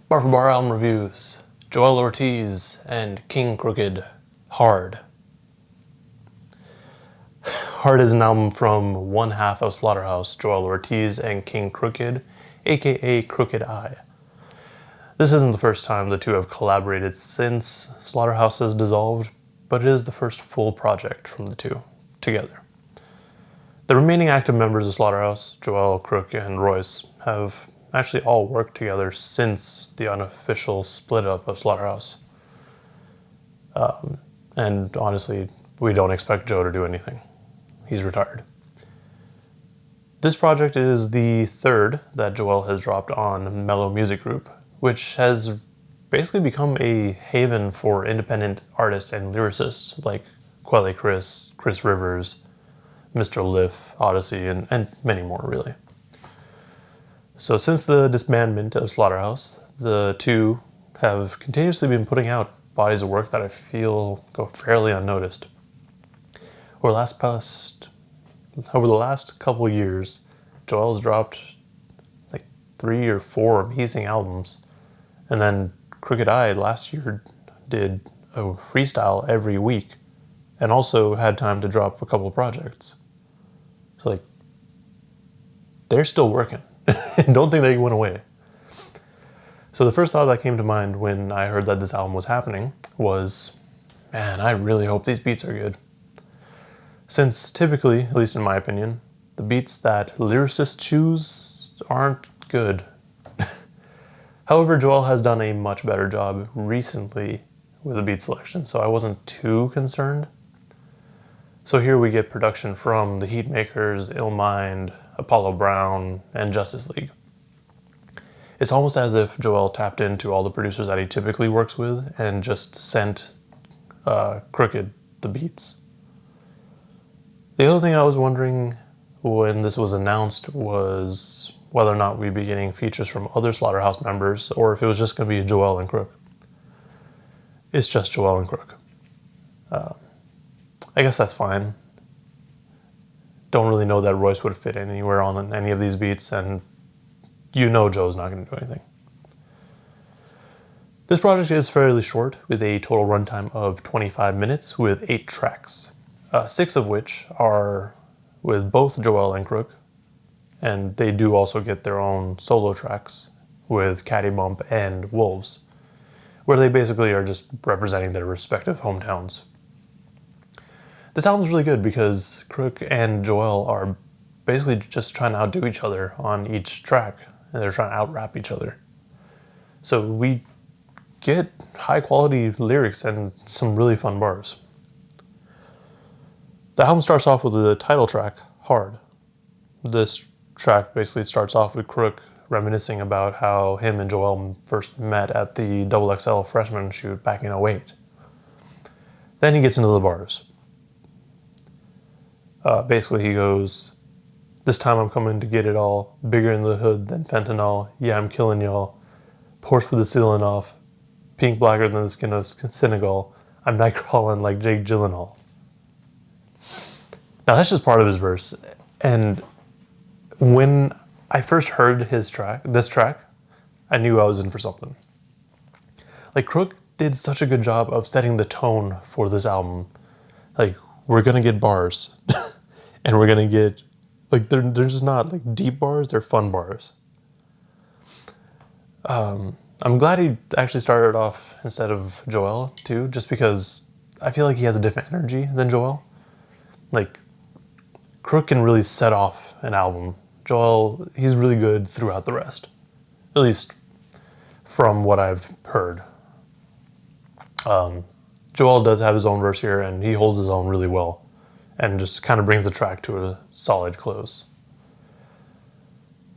Bar for Bar album reviews. Joell Ortiz and King Crooked, H.A.R.D. H.A.R.D is an album from one half of Slaughterhouse, Joell Ortiz and King Crooked, aka Crooked I. This isn't the first time the two have collaborated since Slaughterhouse has dissolved, but it is the first full project from the two together. The remaining active members of Slaughterhouse, Joell, Crook, and Royce, have actually all worked together since the unofficial split up of Slaughterhouse. And honestly, we don't expect Joe to do anything. He's retired. This project is the third that Joell has dropped on Mellow Music Group, which has basically become a haven for independent artists and lyricists like Quelle Chris, Chris Rivers, Mr. Liff, Oddisee, and many more, really. So since the disbandment of Slaughterhouse, the two have continuously been putting out bodies of work that I feel go fairly unnoticed. Over the last couple of years, Joell's dropped like 3 or 4 amazing albums. And then Crooked I last year did a freestyle every week and also had time to drop a couple of projects. So like, they're still working. Don't think they went away. So the first thought that came to mind when I heard that this album was happening was, man, I really hope these beats are good. Since typically, at least in my opinion, the beats that lyricists choose aren't good. However, Joell has done a much better job recently with the beat selection, so I wasn't too concerned. So here we get production from the Heatmakers, Illmind, Apollo Brown, and Justice League. It's almost as if Joell tapped into all the producers that he typically works with and just sent Crooked the beats. The other thing I was wondering when this was announced was whether or not we'd be getting features from other Slaughterhouse members or if it was just going to be Joell and Crook. It's just Joell and Crook. I guess that's fine. Don't really know that Royce would fit anywhere on any of these beats, and you know Joe's not going to do anything. This project is fairly short, with a total runtime of 25 minutes with 8 tracks, 6 of which are with both Joell and Crook, and they do also get their own solo tracks with Caddy Bump and Wolves, where they basically are just representing their respective hometowns. This album's really good because Crook and Joell are basically just trying to outdo each other on each track, and they're trying to out-rap each other. So we get high-quality lyrics and some really fun bars. The album starts off with the title track, H.A.R.D. This track basically starts off with Crook reminiscing about how him and Joell first met at the XXL freshman shoot back in 2008. Then he gets into the bars. Basically he goes, "This time I'm coming to get it all, bigger in the hood than fentanyl, yeah I'm killing y'all, Porsche with the ceiling off, pink blacker than the skin of Senegal, I'm night crawling like Jake Gyllenhaal." Now that's just part of his verse, and when I first heard this track, I knew I was in for something. Like, Crook did such a good job of setting the tone for this album. Like, we're gonna get bars, and we're gonna get, like, they're just not like deep bars, they're fun bars. I'm glad he actually started off instead of Joell too, just because I feel like he has a different energy than Joell. Like, Crook can really set off an album. Joell, he's really good throughout the rest, at least from what I've heard. Joell does have his own verse here, and he holds his own really well, and just kind of brings the track to a solid close.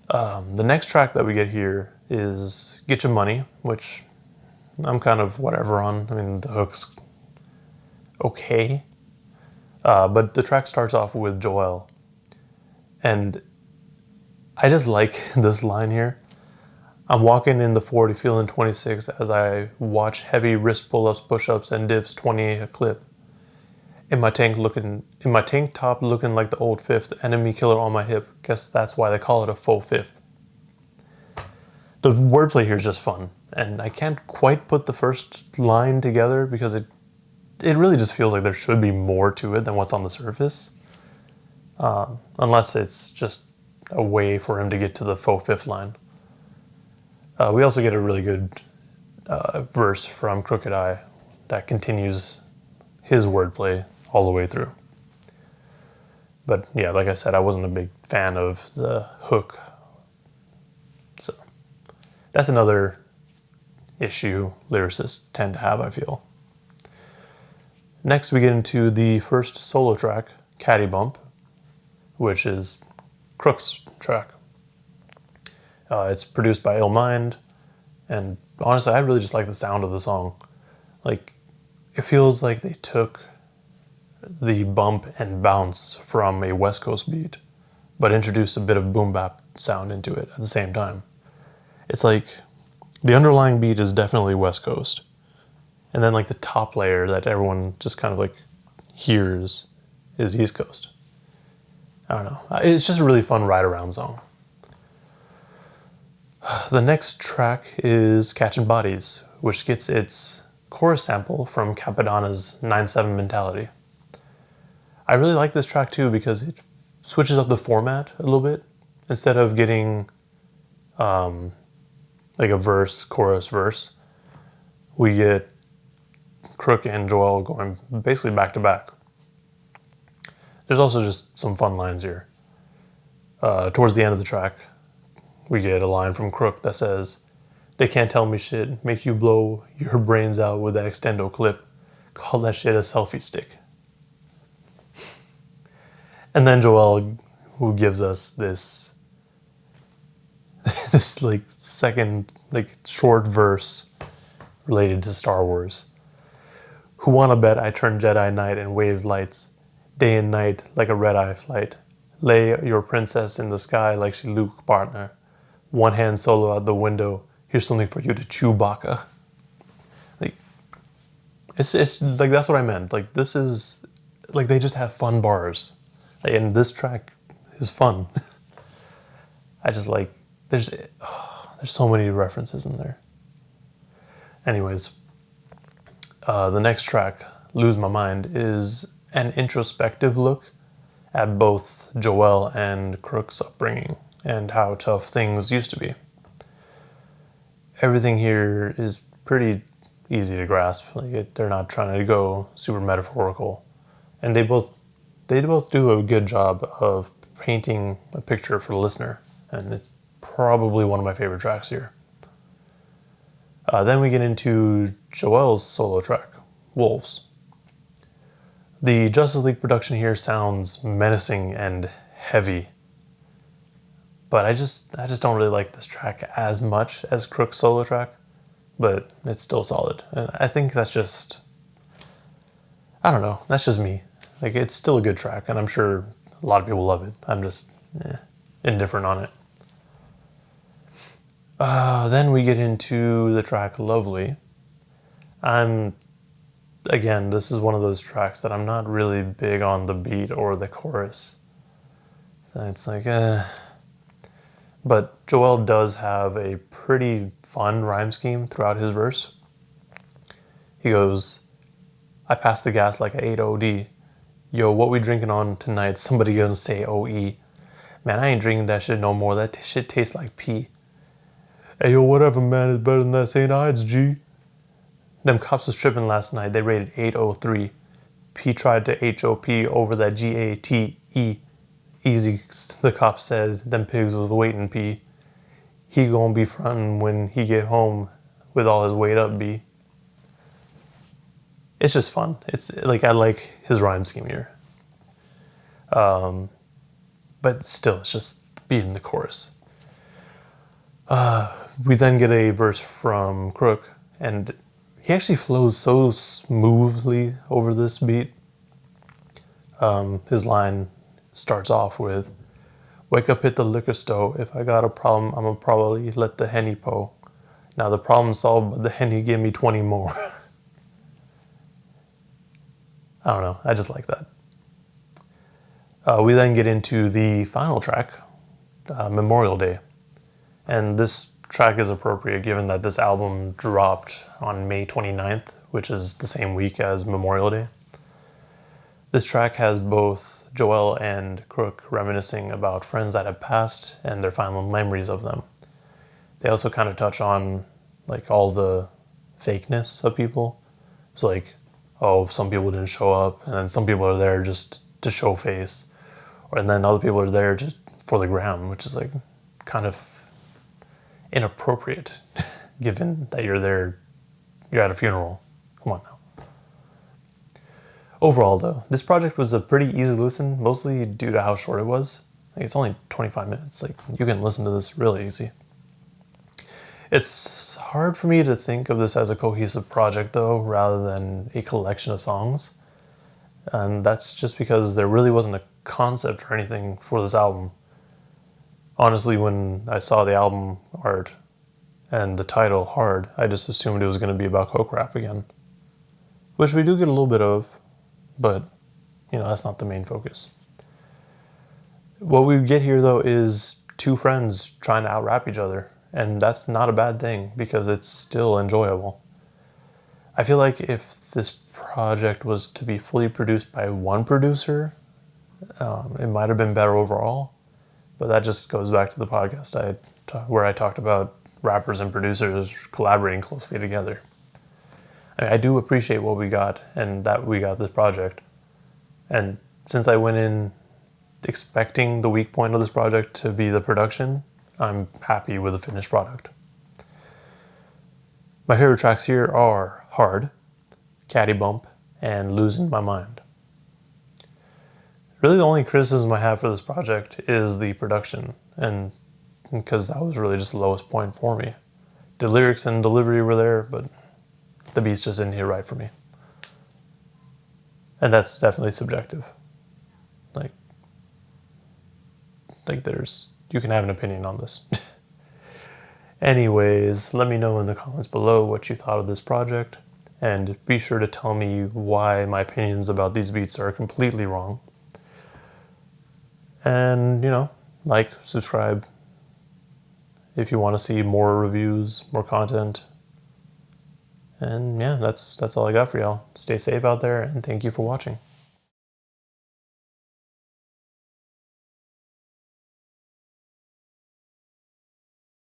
The next track that we get here is Get Your Money, which I'm kind of whatever on. I mean, the hook's okay. But the track starts off with Joell, and I just like this line here. "I'm walking in the 40 feeling 26 as I watch heavy wrist pull-ups, push-ups, and dips 20 a clip. In my tank top looking like the old fifth, enemy killer on my hip. Guess that's why they call it a faux fifth." The wordplay here is just fun, and I can't quite put the first line together because it really just feels like there should be more to it than what's on the surface, unless it's just a way for him to get to the faux fifth line. We also get a really good verse from Crooked Eye that continues his wordplay all the way through. But yeah, like I said, I wasn't a big fan of the hook. So that's another issue lyricists tend to have, I feel. Next, we get into the first solo track, Caddy Bump, which is Crook's track. It's produced by Ill Mind, and honestly, I really just like the sound of the song. Like, it feels like they took the bump and bounce from a West Coast beat, but introduced a bit of boom bap sound into it at the same time. It's like the underlying beat is definitely West Coast, and then like the top layer that everyone just kind of like hears is East Coast. I don't know. It's just a really fun ride around song. The next track is Catchin' Bodies, which gets its chorus sample from Capadonna's 9/7 Mentality. I really like this track too because it switches up the format a little bit. Instead of getting like a verse, chorus, verse, we get Crook and Joell going basically back to back. There's also just some fun lines here. Towards the end of the track, we get a line from Crook that says, "They can't tell me shit, make you blow your brains out with that extendo clip. Call that shit a selfie stick." And then Joell, who gives us this like second like short verse related to Star Wars. "Who wanna bet I turn Jedi Knight and wave lights day and night like a red-eye flight? Lay your princess in the sky like she Luke, partner. One hand solo out the window. Here's something for you to Chewbacca." Like, it's like that's what I meant. Like, this is like they just have fun bars, and this track is fun. I just like there's so many references in there. Anyways, the next track, "Lose My Mind," is an introspective look at both Joell and Crook's upbringing and how tough things used to be. Everything here is pretty easy to grasp. Like they're not trying to go super metaphorical, and they both do a good job of painting a picture for the listener, and it's probably one of my favorite tracks here. Then we get into Joell's solo track, "Wolves." The Justice League production here sounds menacing and heavy, but I just don't really like this track as much as Crook's solo track, but it's still solid. And I think that's just, I don't know, that's just me. Like, it's still a good track, and I'm sure a lot of people love it. I'm just indifferent on it. Then we get into the track "Lovely." Again, this is one of those tracks that I'm not really big on the beat or the chorus. So it's like, But Joell does have a pretty fun rhyme scheme throughout his verse. He goes, "I passed the gas like I ate OD. Yo, what we drinking on tonight? Somebody gonna say OE. Man, I ain't drinking that shit no more. That shit tastes like pee. Hey, yo, whatever, man, is better than that St. Ides, G. Them cops was tripping last night. They rated 803. P tried to HOP over that GATE. Easy," the cop said. "Them pigs was waiting, P. He gonna be frontin' when he get home with all his weight up, B." It's just fun. It's like, I like his rhyme scheme here. But still, it's just beating the chorus. We then get a verse from Crook, and he actually flows so smoothly over this beat. His line starts off with, "Wake up, hit the liquor store. If I got a problem, I'ma probably let the Henny po. Now the problem solved, but the Henny give me 20 more." I don't know. I just like that. We then get into the final track, Memorial Day. And this track is appropriate given that this album dropped on May 29th, which is the same week as Memorial Day. This track has both Joell and Crook reminiscing about friends that have passed and their final memories of them. They also kind of touch on like all the fakeness of people. So like, oh, some people didn't show up, and then some people are there just to show face, and then other people are there just for the gram, which is like kind of inappropriate given that you're there, you're at a funeral. Come on now. Overall though, this project was a pretty easy listen, mostly due to how short it was. Like, it's only 25 minutes, like you can listen to this really easy. It's hard for me to think of this as a cohesive project though, rather than a collection of songs. And that's just because there really wasn't a concept or anything for this album. Honestly, when I saw the album art and the title H.A.R.D, I just assumed it was going to be about coke rap again. Which we do get a little bit of, but you know, that's not the main focus. What we get here though is two friends trying to out-rap each other. And that's not a bad thing because it's still enjoyable. I feel like if this project was to be fully produced by one producer, it might have been better overall. But that just goes back to the podcast where I talked about rappers and producers collaborating closely together. I mean, I do appreciate what we got and that we got this project. And since I went in expecting the weak point of this project to be the production, I'm happy with the finished product. My favorite tracks here are H.A.R.D, Caddy Bump, and Losing My Mind. Really the only criticism I have for this project is the production, and because that was really just the lowest point for me. The lyrics and delivery were there, but the beats just didn't hit right for me. And that's definitely subjective. Like you can have an opinion on this. Anyways, let me know in the comments below what you thought of this project, and be sure to tell me why my opinions about these beats are completely wrong. And, you know, like, subscribe if you want to see more reviews, more content. And yeah, that's all I got for y'all. Stay safe out there, and thank you for watching.